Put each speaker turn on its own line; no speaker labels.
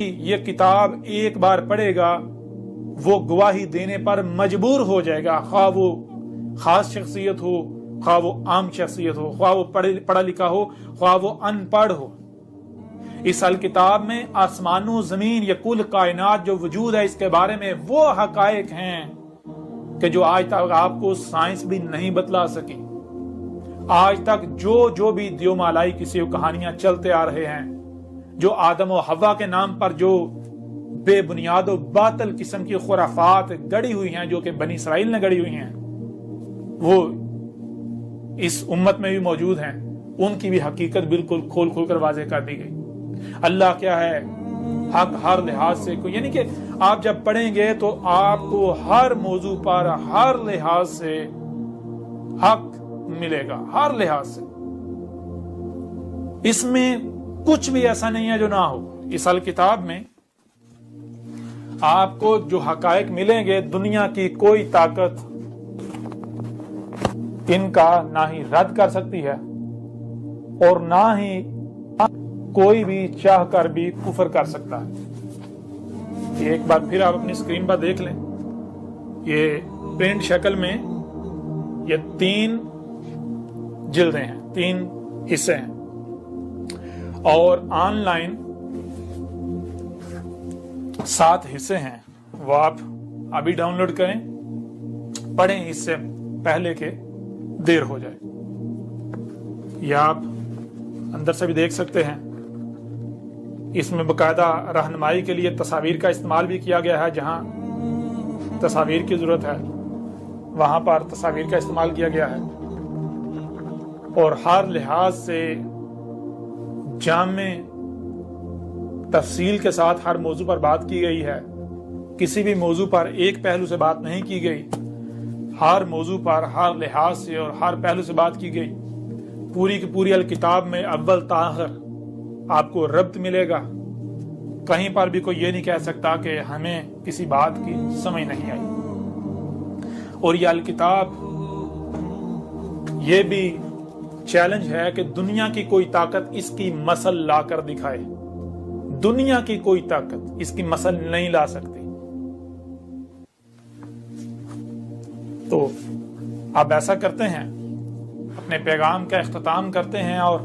یہ کتاب ایک بار پڑھے گا وہ گواہی دینے پر مجبور ہو جائے گا، خواہ وہ خاص شخصیت ہو، خواہ وہ عام شخصیت ہو، خواہ وہ پڑھا لکھا ہو، خواہ وہ ان پڑھ ہو۔ اس الکتاب میں آسمان و زمین یا کل کائنات جو وجود ہے اس کے بارے میں وہ حقائق ہیں کہ جو آج تک آپ کو سائنس بھی نہیں بتلا سکی۔ آج تک جو بھی دیو مالائی کسی کہانیاں چلتے آ رہے ہیں، جو آدم و حوا کے نام پر جو بے بنیاد و باطل قسم کی خرافات گڑی ہوئی ہیں، جو کہ بنی اسرائیل نے گڑی ہوئی ہیں، وہ اس امت میں بھی موجود ہیں۔ ان کی بھی حقیقت بالکل کھول کر واضح کر دی گئی۔ اللہ کیا ہے، حق ہر لحاظ سے، یعنی کہ آپ جب پڑھیں گے تو آپ کو ہر موضوع پر ہر لحاظ سے حق ملے گا، ہر لحاظ سے۔ اس میں کچھ بھی ایسا نہیں ہے جو نہ ہو۔ اس الکتاب میں آپ کو جو حقائق ملیں گے، دنیا کی کوئی طاقت ان کا نہ ہی رد کر سکتی ہے اور نہ ہی کوئی بھی چاہ کر بھی کفر کر سکتا ہے۔ ایک بار پھر آپ اپنی اسکرین پر دیکھ لیں، یہ پرنٹ شکل میں یہ 3 جلدیں ہیں، 3 حصے ہیں، اور آن لائن 7 حصے ہیں۔ وہ آپ ابھی ڈاؤن لوڈ کریں، پڑھیں اس سے پہلے کہ دیر ہو جائے۔ یا آپ اندر سے بھی دیکھ سکتے ہیں، اس میں باقاعدہ رہنمائی کے لیے تصاویر کا استعمال بھی کیا گیا ہے۔ جہاں تصاویر کی ضرورت ہے وہاں پر تصاویر کا استعمال کیا گیا ہے، اور ہر لحاظ سے جامع تفصیل کے ساتھ ہر موضوع پر بات کی گئی ہے۔ کسی بھی موضوع پر ایک پہلو سے بات نہیں کی گئی، ہر موضوع پر ہر لحاظ سے اور ہر پہلو سے بات کی گئی۔ پوری کی پوری الکتاب میں اول تا آخر آپ کو ربط ملے گا۔ کہیں پر بھی کوئی یہ نہیں کہہ سکتا کہ ہمیں کسی بات کی سمجھ نہیں آئی۔ اور یہ الکتاب یہ بھی چیلنج ہے کہ دنیا کی کوئی طاقت اس کی مثل لا کر دکھائے۔ دنیا کی کوئی طاقت اس کی مثل نہیں لا سکتی۔ تو آپ ایسا کرتے ہیں، اپنے پیغام کا اختتام کرتے ہیں اور